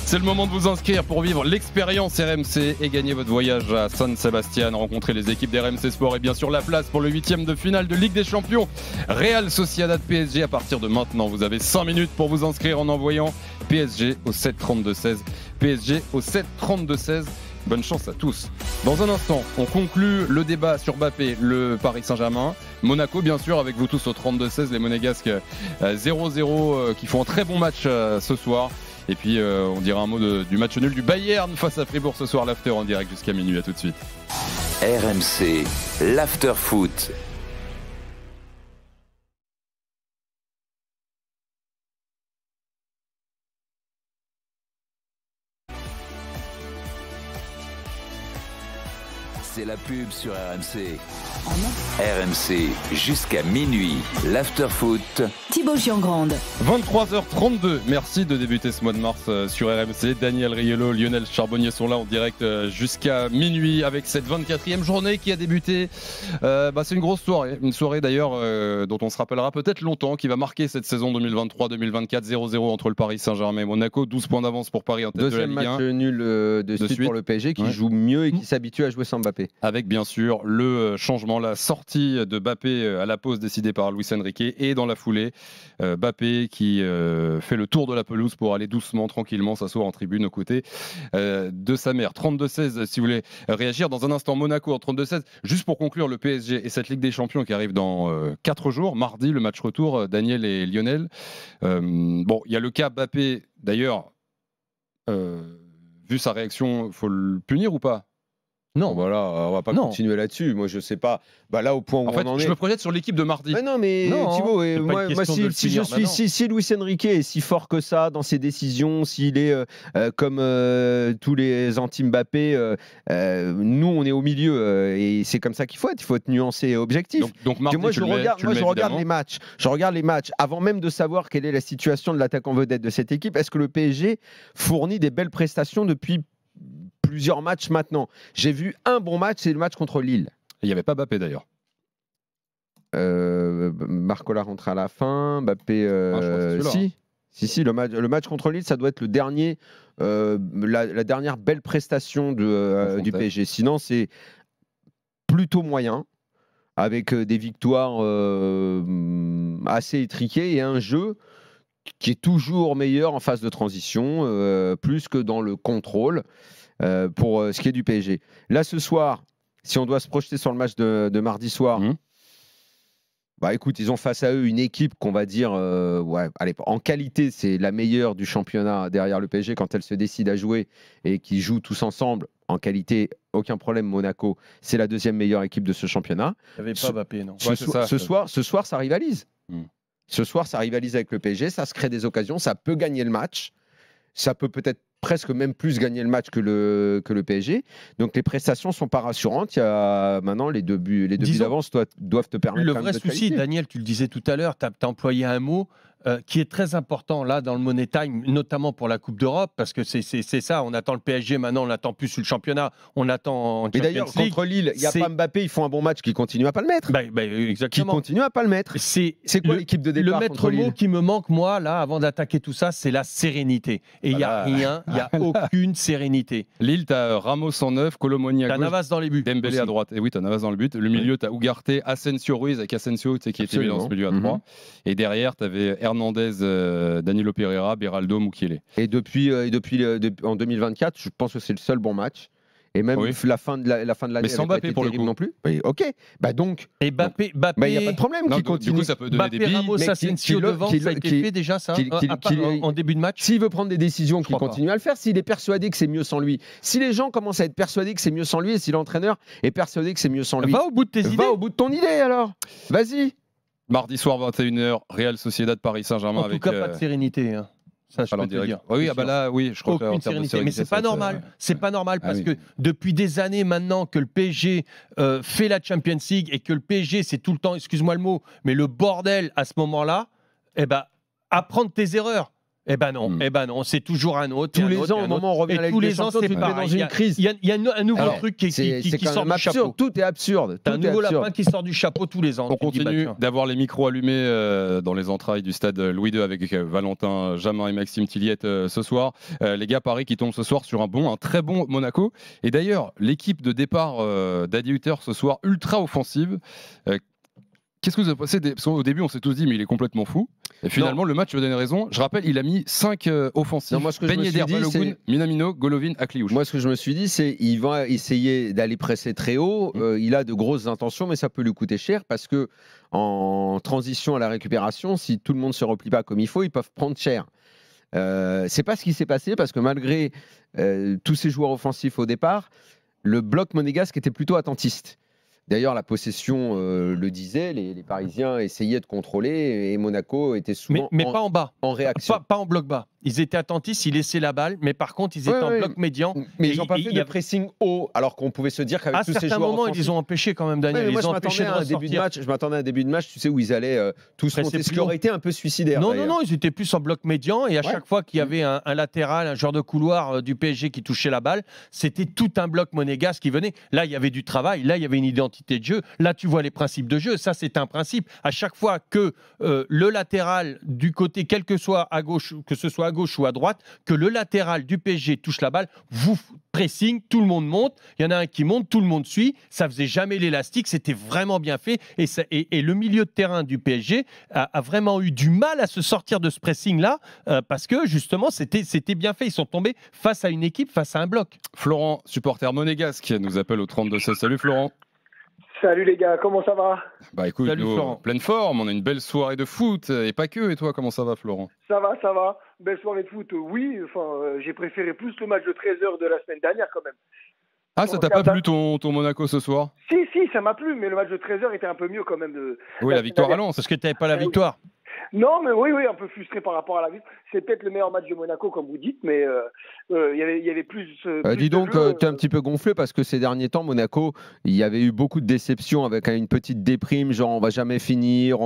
C'est le moment de vous inscrire pour vivre l'expérience RMC et gagner votre voyage à San Sebastian, rencontrer les équipes d'RMC Sport et bien sûr la place pour le 8e de finale de Ligue des Champions Real Sociedad PSG. À partir de maintenant, vous avez 5 minutes pour vous inscrire en envoyant PSG au 732-16. PSG au 732-16. Bonne chance à tous. Dans un instant, on conclut le débat sur Mbappé, le Paris Saint-Germain. Monaco, bien sûr, avec vous tous au 32-16. Les Monégasques 0-0 qui font un très bon match ce soir. Et puis, on dira un mot du match nul du Bayern face à Fribourg ce soir. L'after en direct jusqu'à minuit. À tout de suite. RMC, l'after foot. C'est la pub sur RMC. RMC jusqu'à minuit. L'afterfoot. Thibaut Giangrande. 23h32. Merci de débuter ce mois de mars sur RMC. Daniel Riolo, Lionel Charbonnier sont là en direct jusqu'à minuit avec cette 24e journée qui a débuté. C'est une grosse soirée. Une soirée d'ailleurs dont on se rappellera peut-être longtemps, qui va marquer cette saison 2023-2024. 0-0 entre le Paris Saint-Germain et Monaco. 12 points d'avance pour Paris en tête Deuxième de la Ligue 1. match nul de suite pour le PSG qui joue mieux et qui s'habitue à jouer sans Mbappé. Avec bien sûr le changement, la sortie de Mbappé à la pause décidée par Luis Enrique, et dans la foulée Mbappé qui fait le tour de la pelouse pour aller doucement, tranquillement s'asseoir en tribune aux côtés de sa mère. 32-16 si vous voulez réagir. Dans un instant, Monaco en 32-16. Juste pour conclure le PSG et cette Ligue des Champions qui arrive dans 4 jours, mardi le match retour, Daniel et Lionel. Il y a le cas Mbappé d'ailleurs, vu sa réaction, faut le punir ou pas? Non, voilà, on va pas continuer là-dessus. Moi, je sais pas. Là, au point où on en est. Je me projette sur l'équipe de mardi. Mais non, mais Thibaut, moi si Luis Enrique est si fort que ça dans ses décisions, s'il est comme tous les anti-Mbappé, nous, on est au milieu et c'est comme ça qu'il faut être. Il faut être nuancé et objectif. Donc mardi, je regarde les matchs. Je regarde les matchs avant même de savoir quelle est la situation de l'attaquant vedette de cette équipe. Est-ce que le PSG fournit des belles prestations depuis plusieurs matchs maintenant? J'ai vu un bon match, c'est le match contre Lille. Il n'y avait pas Mbappé d'ailleurs. Barcola rentre à la fin. Mbappé, si, le match contre Lille, ça doit être le dernier, la dernière belle prestation du PSG. Sinon, c'est plutôt moyen, avec des victoires assez étriquées et un jeu qui est toujours meilleur en phase de transition, plus que dans le contrôle. Pour ce qui est du PSG. Là, ce soir, si on doit se projeter sur le match de mardi soir, écoute, ils ont face à eux une équipe qu'on va dire, en qualité, c'est la meilleure du championnat derrière le PSG quand elle se décide à jouer et qu'ils jouent tous ensemble. En qualité, aucun problème, Monaco, c'est la deuxième meilleure équipe de ce championnat. Il n'y avait pas Mbappé, non. Ce soir, ça rivalise. Ce soir, ça rivalise avec le PSG, ça se crée des occasions, ça peut gagner le match. Ça peut-être presque même plus gagner le match que le PSG. Donc les prestations sont pas rassurantes. Il y a maintenant les deux buts d'avance doivent te permettre. Le vrai souci, Daniel, tu le disais tout à l'heure, tu as employé un mot qui est très important là dans le Money Time, notamment pour la Coupe d'Europe, parce que c'est ça. On attend le PSG maintenant, on n'attend plus sur le championnat, on attend en Champions League. Et d'ailleurs, contre Lille, il n'y a pas Mbappé, ils font un bon match qui continue à pas le mettre. Exactement. Qui continue à pas le mettre. C'est quoi l'équipe de départ? Le maître mot qui me manque, moi, là, avant d'attaquer tout ça, c'est la sérénité. Et il n'y a rien, il n'y a aucune sérénité. Lille, tu as Ramos en neuf, Colomoni à gauche. Tu as Navas dans les buts. Dembélé aussi à droite. Et oui, tu as Navas dans le but. Le milieu, tu as Ugarte, Asensio Ruiz, avec Asensio qui était mis dans ce milieu à 3. Et derrière, tu avais Hernandez, Danilo Pereira, Beraldo, Mukiele. Et depuis en 2024, je pense que c'est le seul bon match. Et même la fin de l'année. Mais sans Mbappé pour le coup non plus. Oui, ok. Donc. Et Mbappé. Il n'y a pas de problème qui continue. Du coup, ça peut donner des billes. Ramos, Asensio devant, ça a été fait déjà ça en début de match. S'il veut prendre des décisions, qu'il continue à le faire. S'il est persuadé que c'est mieux sans lui. Si les gens commencent à être persuadés que c'est mieux sans lui, et si l'entraîneur est persuadé que c'est mieux sans lui. Va au bout de tes idées. Va au bout de ton idée alors. Vas-y. Mardi soir 21h, Real Sociedad Paris Saint-Germain. En tout cas, pas de sérénité. Ça, je peux te dire. Oui, je crois aucune sérénité. Mais c'est pas normal. C'est pas normal parce que depuis des années maintenant que le PSG fait la Champions League et que le PSG c'est tout le temps, excuse-moi le mot, mais le bordel à ce moment-là, apprendre tes erreurs. Non, c'est toujours un autre. Tous les ans, au moment où on revient avec les champions, tu te mets dans une crise. Il y a un nouveau truc qui sort du chapeau. Tout est absurde. T'as un nouveau lapin qui sort du chapeau tous les ans. On continue d'avoir les micros allumés dans les entrailles du stade Louis II avec Valentin Jamin et Maxime Tilliette ce soir. Les gars, Paris qui tombent ce soir sur un très bon Monaco. Et d'ailleurs, l'équipe de départ d'Adi Hutter ce soir, ultra offensive. Qu'est-ce que vous avez pensé Parce qu'au début, on s'est tous dit, mais il est complètement fou. Et finalement, le match lui a donné raison. Je rappelle, il a mis 5 offensifs. Ben Yedder, Balogun, Minamino, Golovin, Akliouche. Moi, ce que je me suis dit, c'est qu'il va essayer d'aller presser très haut. Il a de grosses intentions, mais ça peut lui coûter cher parce que en transition à la récupération, si tout le monde ne se replie pas comme il faut, ils peuvent prendre cher. C'est pas ce qui s'est passé parce que malgré tous ces joueurs offensifs au départ, le bloc monégasque était plutôt attentiste. D'ailleurs, la possession le disait, les Parisiens essayaient de contrôler et Monaco était souvent mais pas en bas, en réaction. Pas en bloc bas. Ils étaient attentifs, ils laissaient la balle, mais par contre, ils étaient en bloc médian. Mais ils n'ont pas fait de pressing haut, alors qu'on pouvait se dire qu'avec tous ces joueurs moments, offensifs... ils les ont empêchés quand même, Daniel. Moi, je m'attendais à un début de match, tu sais, où ils allaient tous monter, ce qui aurait été un peu suicidaire. Non, ils étaient plus en bloc médian, et à chaque fois qu'il y avait un latéral, un joueur de couloir du PSG qui touchait la balle, c'était tout un bloc monégasque qui venait. Là, il y avait du travail, là, il y avait une identité de jeu. Là, tu vois les principes de jeu. Ça, c'est un principe. À chaque fois que le latéral du côté, quel que soit à gauche, que ce soit à gauche ou à droite, que le latéral du PSG touche la balle, vous pressing, tout le monde monte, il y en a un qui monte, tout le monde suit, ça faisait jamais l'élastique, c'était vraiment bien fait, et le milieu de terrain du PSG a vraiment eu du mal à se sortir de ce pressing-là, parce que justement, c'était bien fait, ils sont tombés face à une équipe, face à un bloc. Florent, supporter monégasque, nous appelle au 32-16. Salut Florent. Salut les gars, comment ça va? Bah écoute, nous, en pleine forme, on a une belle soirée de foot, et pas que, et toi, comment ça va Florent? Ça va, belle soirée de foot, oui, j'ai préféré plus le match de 13h de la semaine dernière quand même. Ah, ça t'a pas plu ton Monaco ce soir? Si, ça m'a plu, mais le match de 13h était un peu mieux quand même. Oui, la victoire à Lens. Parce que tu n'avais pas la victoire. Non, mais oui, un peu frustré par rapport à la victoire. C'est peut-être le meilleur match de Monaco, comme vous dites, mais il y avait plus. Dis donc, tu es un petit peu gonflé parce que ces derniers temps, Monaco, il y avait eu beaucoup de déceptions avec une petite déprime, genre on va jamais finir,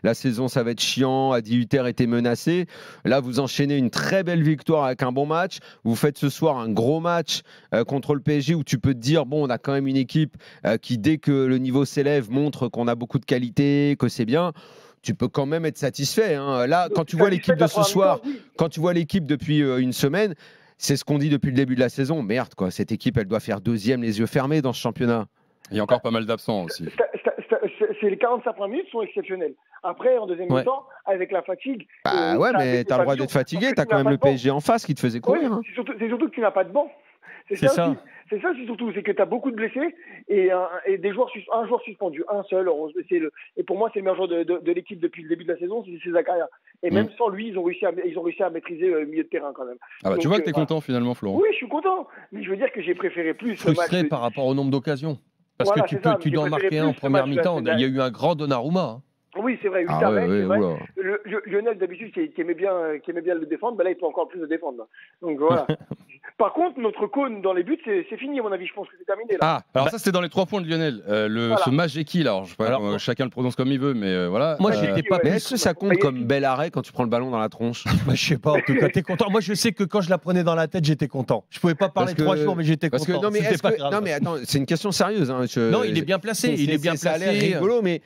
la saison ça va être chiant, Adi Hutter était menacé. Là, vous enchaînez une très belle victoire avec un bon match. Vous faites ce soir un gros match contre le PSG où tu peux te dire, bon, on a quand même une équipe qui, dès que le niveau s'élève, montre qu'on a beaucoup de qualité, que c'est bien. Tu peux quand même être satisfait. Hein. Là, quand tu vois l'équipe de ce soir, quand tu vois l'équipe depuis une semaine, c'est ce qu'on dit depuis le début de la saison. Merde, quoi. Cette équipe, elle doit faire deuxième les yeux fermés dans ce championnat. Il y a encore pas mal d'absents aussi. Les 45 premières minutes sont exceptionnels. Après, en deuxième mi-temps, avec la fatigue... ouais, mais tu as le droit d'être fatigué. Tu as quand même le PSG en face qui te faisait courir. Oui, hein. C'est surtout que tu n'as pas de banc. C'est ça, c'est surtout, c'est que tu as beaucoup de blessés et des joueurs, un joueur suspendu, un seul. Et pour moi, c'est le meilleur joueur de l'équipe depuis le début de la saison, c'est Zakaria. Et même sans lui, ils ont réussi à maîtriser le milieu de terrain quand même. Ah bah, tu vois que tu es content finalement, Florent. Oui, je suis content. Mais je veux dire que j'ai préféré plus. Frustré par rapport au nombre d'occasions. Parce que tu dois en marquer un en première mi-temps. Il y a eu un grand Donnarumma. Oui, c'est vrai. Lionel, d'habitude, qui aimait bien le défendre, ben là, il peut encore plus le défendre. Donc voilà. Par contre, notre cône dans les buts, c'est fini, à mon avis. Je pense que c'est terminé. Là. Ah, alors ça, c'était dans les 3 points de Lionel. Ce Majeki, là, je sais pas, chacun le prononce comme il veut, mais voilà. Moi, j'étais pas. Mais est-ce que ça compte comme bel arrêt quand tu prends le ballon dans la tronche? Je sais pas, en tout cas, t'es content. Moi, je sais que quand je la prenais dans la tête, j'étais content. Je pouvais pas parler 3 jours, mais j'étais content. Non, mais attends, c'est une question sérieuse. Hein. Non, il est bien placé. Ça a l'air rigolo, mais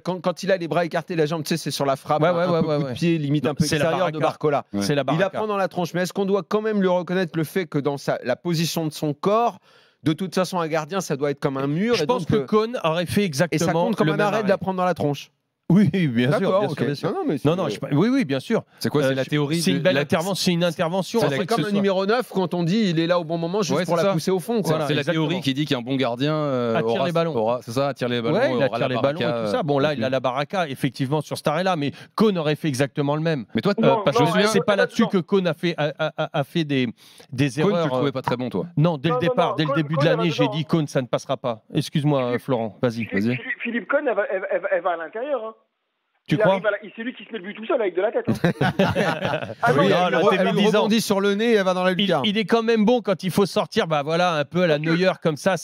quand il a les bras écartés, la jambe, c'est sur la frappe, un peu coup de pied, limite un peu extérieur de Barcola. Il la prend dans la tronche. Mais est-ce qu'on doit quand même lui reconnaître le fait que dans la position de son corps, de toute façon, un gardien, ça doit être comme un mur. Je pense que Cohn aurait fait exactement. Et ça compte comme un arrêt de la prendre dans la tronche. Oui, bien sûr. Oui, bien sûr. C'est quoi, c'est la théorie? C'est une belle intervention. C'est une intervention. C'est comme un numéro 9 quand on dit il est là au bon moment juste pour la pousser au fond. C'est la théorie qui dit qu'un bon gardien attire les ballons. C'est ça, attire les ballons. Il attire les ballons et tout ça. Bon, là, il a la baraka effectivement sur cet arrêt-là, mais Cohn aurait fait exactement le même. Mais toi, c'est pas là-dessus que Cohn a fait des erreurs. Cohn, tu le trouvais pas très bon, toi? Non, dès le départ, dès le début de l'année, j'ai dit Cohn, ça ne passera pas. Excuse-moi, Florent. Vas-y. Philippe Cohn, elle va à l'intérieur. Tu crois? C'est lui qui se met le but tout seul avec de la tête. Elle rebondit sur le nez, elle va dans la lucarne. Il est quand même bon quand il faut sortir, un peu à la Neuer comme ça.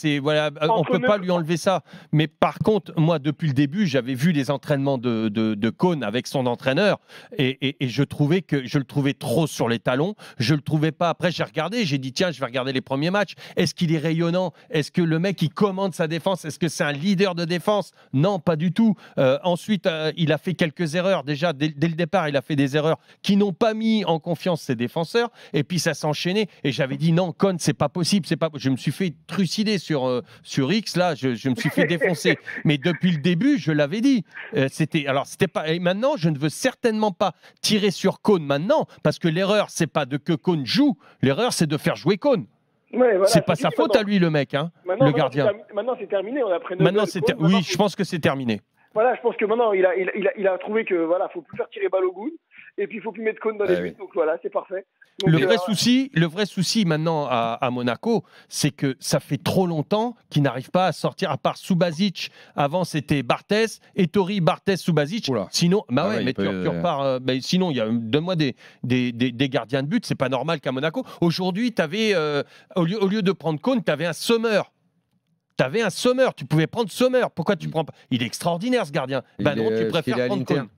On peut pas lui enlever ça. Mais par contre, moi, depuis le début, j'avais vu les entraînements de Cohn avec son entraîneur et je le trouvais trop sur les talons. Je le trouvais pas. Après, j'ai regardé, j'ai dit tiens, je vais regarder les premiers matchs. Est-ce qu'il est rayonnant? Est-ce que le mec il commande sa défense? Est-ce que c'est un leader de défense? Non, pas du tout. Ensuite, il a fait quelques erreurs. Déjà, dès le départ, il a fait des erreurs qui n'ont pas mis en confiance ses défenseurs. Et puis, ça s'est enchaîné. Et j'avais dit, non, Cohn, c'est pas possible. Je me suis fait trucider sur X. Là, je me suis fait défoncer. Mais depuis le début, je l'avais dit. C'était pas. Et maintenant, je ne veux certainement pas tirer sur Cohn maintenant, parce que l'erreur, c'est pas que Cohn joue. L'erreur, c'est de faire jouer Cohn. C'est pas sa faute à lui, le mec, le gardien. Maintenant, c'est terminé. Oui, je pense que c'est terminé. Voilà, je pense que maintenant, il a trouvé que faut plus faire tirer balle au bout. et puis il faut plus mettre Cohn dans les buts, donc voilà, c'est parfait. Donc, le vrai souci maintenant à Monaco, c'est que ça fait trop longtemps qu'ils n'arrivent pas à sortir, à part Subasic, avant c'était Barthez, Ettori, Barthez, Subasic. Sinon, mais tu repars. Sinon, donne-moi des gardiens de but, c'est pas normal qu'à Monaco. Aujourd'hui, t'avais, au lieu de prendre Cohn, tu avais un Sommer. T'avais un Sommer, tu pouvais prendre Sommer. Pourquoi tu prends pas? Il est extraordinaire ce gardien. Non, tu préfères prendre Cohn.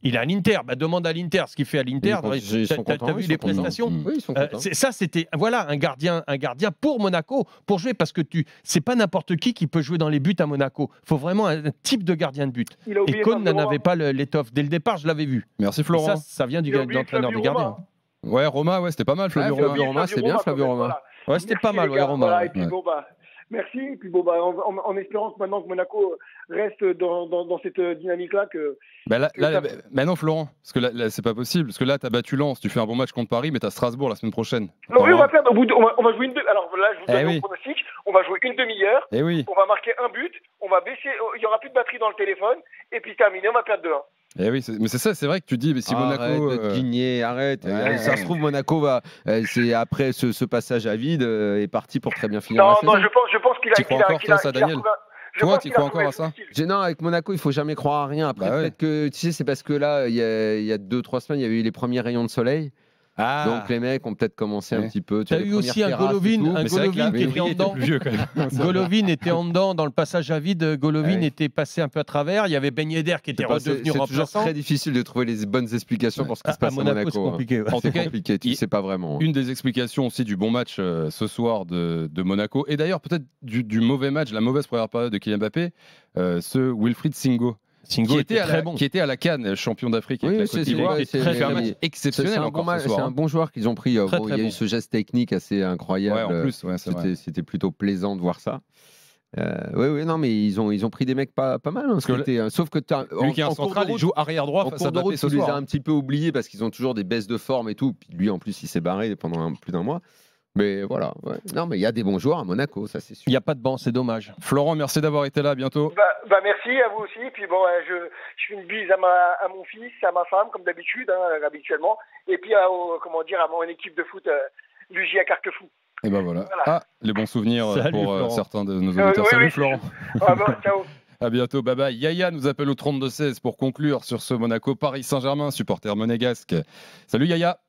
Il est à l'Inter. Demande à l'Inter ce qu'il fait à l'Inter. T'as vu les prestations? Oui, ils sont contents. Ça, c'était un gardien pour Monaco, pour jouer, parce que c'est pas n'importe qui peut jouer dans les buts à Monaco. Il faut vraiment un type de gardien de but. Et Cohn n'en avait pas l'étoffe. Dès le départ, je l'avais vu. Merci Florent. Ça vient de l'entraîneur du gardien. Ouais, Roma, c'était pas mal. Flavio Roma, c'est bien Flavio Roma. Ouais, c'était pas mal, Roma. Et puis merci. Et puis en espérant que maintenant que Monaco reste dans cette dynamique-là non, Florent, parce que là c'est pas possible. Parce que là, t'as battu Lens, tu fais un bon match contre Paris, mais t'as Strasbourg la semaine prochaine. Non, oui, on va jouer une demi-heure. Alors là, je vous donne mon pronostic. On va jouer une demi-heure. On va marquer un but. On va baisser. Il y aura plus de batterie dans le téléphone. Et puis terminé, on va perdre 2-1. Eh oui, mais c'est ça, c'est vrai que tu dis, mais si Monaco. Arrête de guigner, arrête. Ça se trouve, Monaco c'est après ce passage à vide, est parti pour très bien finir la saison. Non, je pense qu'il a. Tu crois encore toi, ça, Daniel? Toi, tu crois encore à ça? Non, avec Monaco, il faut jamais croire à rien. Après, peut-être que, tu sais, c'est parce que là, il y a 2-3 semaines, il y avait eu les premiers rayons de soleil. Donc les mecs ont peut-être commencé un petit peu. Tu as eu aussi un Golovin qui était en dedans. Golovin était en dedans dans le passage à vide. Golovin était passé un peu à travers. Il y avait Ben Yedder qui était redevenu remplaçant. C'est toujours très difficile de trouver les bonnes explications pour ce qui se passe à Monaco. C'est compliqué. C'est compliqué, tu sais pas vraiment. Une des explications aussi du bon match ce soir de Monaco, et d'ailleurs peut-être du mauvais match, la mauvaise première période de Kylian Mbappé, ce Wilfried Singo. Qui était à la CAN, champion d'Afrique avec la Côte d'Ivoire. C'est un match exceptionnel encore ce soir. C'est un bon joueur qu'ils ont pris. Il y a eu ce geste technique assez incroyable. En plus, c'était plutôt plaisant de voir ça. Non, mais ils ont pris des mecs pas mal. Sauf que lui qui est un central, il joue arrière droit face à Mbappé ce soir. Tu les as un petit peu oubliés parce qu'ils ont toujours des baisses de forme et tout. Puis lui, en plus, il s'est barré pendant plus d'un mois. Mais voilà. Non, mais il y a des bons joueurs à Monaco, ça c'est sûr. Il n'y a pas de banc, c'est dommage. Florent, merci d'avoir été là. À bientôt. Merci à vous aussi. Puis je fais une bise à mon fils, à ma femme, comme d'habitude, habituellement. Et puis à mon équipe de foot, l'UJ à Carquefou. Et voilà. Les bons souvenirs pour certains de nos auditeurs. Salut Florent. Ciao. À bientôt, bye bye. Yaya nous appelle au 32-16 pour conclure sur ce Monaco Paris Saint-Germain, supporter monégasque. Salut Yaya.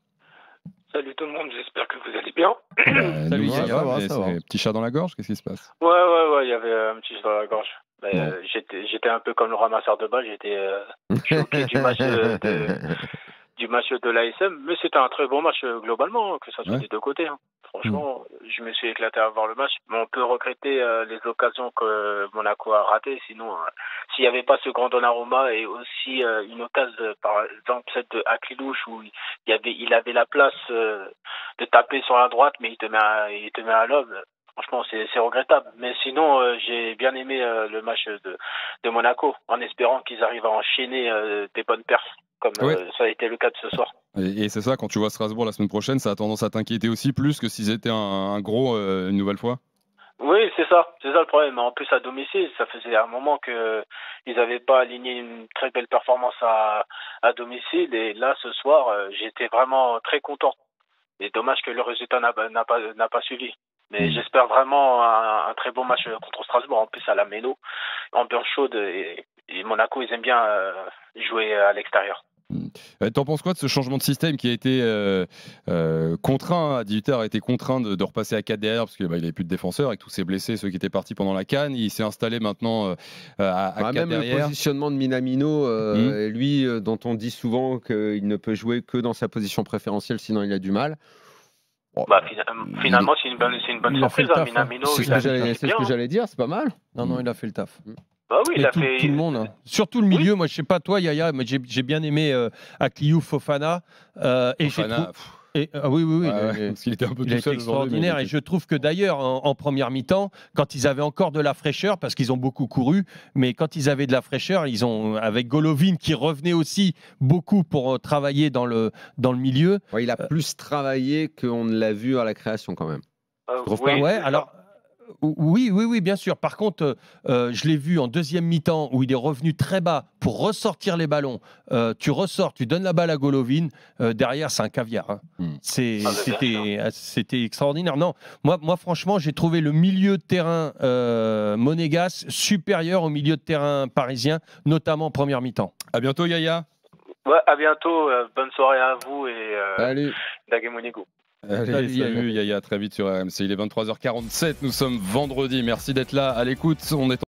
Salut tout le monde, j'espère que vous allez bien. Salut Yaya, ça va. Petit chat dans la gorge, qu'est-ce qui se passe? Ouais, il y avait un petit chat dans la gorge. J'étais un peu comme le ramasseur de balles, j'étais choqué du match de l'ASM, mais c'était un très bon match globalement, que ce soit des deux côtés. Franchement, je me suis éclaté à voir le match, mais on peut regretter les occasions que Monaco a ratées. Sinon, s'il n'y avait pas ce grand Donnarumma et aussi une occasion, par exemple celle de Akilouche, où il avait la place de taper sur la droite, mais il te met à l'homme. Franchement, c'est regrettable. Mais sinon, j'ai bien aimé le match de Monaco, en espérant qu'ils arrivent à enchaîner des bonnes perfs, comme ça a été le cas de ce soir. Et c'est ça, quand tu vois Strasbourg la semaine prochaine, ça a tendance à t'inquiéter aussi plus que s'ils étaient un gros une nouvelle fois? Oui, c'est ça le problème. En plus, à domicile, ça faisait un moment qu'ils n'avaient pas aligné une très belle performance à domicile. Et là, ce soir, j'étais vraiment très content. Et dommage que le résultat n'a pas suivi. Mais j'espère vraiment un très beau match contre Strasbourg. En plus, à la Méno, ambiance chaude. Et Monaco, ils aiment bien jouer à l'extérieur. T'en penses quoi de ce changement de système qui a été contraint? Dieter a été contraint de repasser à 4 derrière parce qu'il n'avait plus de défenseurs avec tous ses blessés, ceux qui étaient partis pendant la CAN. Il s'est installé maintenant à 4 même derrière. Le positionnement de Minamino, lui dont on dit souvent qu'il ne peut jouer que dans sa position préférentielle, sinon il a du mal. Finalement, c'est une bonne surprise. Minamino, c'est ce que j'allais dire, c'est pas mal. Non, il a fait le taf. Bah oui, tout le monde, hein. Surtout le milieu. Moi, je sais pas toi, Yaya, mais j'ai bien aimé Akliou Fofana. Fofana. Oui. Parce qu'il était un peu tout seul extraordinaire. Et je trouve que d'ailleurs, en première mi-temps, quand ils avaient encore de la fraîcheur, parce qu'ils ont beaucoup couru, mais quand ils avaient de la fraîcheur, ils ont, avec Golovin qui revenait aussi beaucoup pour travailler dans le milieu. Il a plus travaillé qu'on ne l'a vu à la création quand même. Alors. Oui, bien sûr. Par contre, je l'ai vu en deuxième mi-temps où il est revenu très bas pour ressortir les ballons. Tu ressors, tu donnes la balle à Golovin. Derrière, c'est un caviar. Hein. C'était extraordinaire. Non, moi, franchement, j'ai trouvé le milieu de terrain monégasque supérieur au milieu de terrain parisien, notamment en première mi-temps. À bientôt, Yaya. Ouais, à bientôt. Bonne soirée à vous et Dagemonigo. Allez, salut Yaya, à très vite sur RMC. Il est 23h47, nous sommes vendredi. Merci d'être là à l'écoute. On est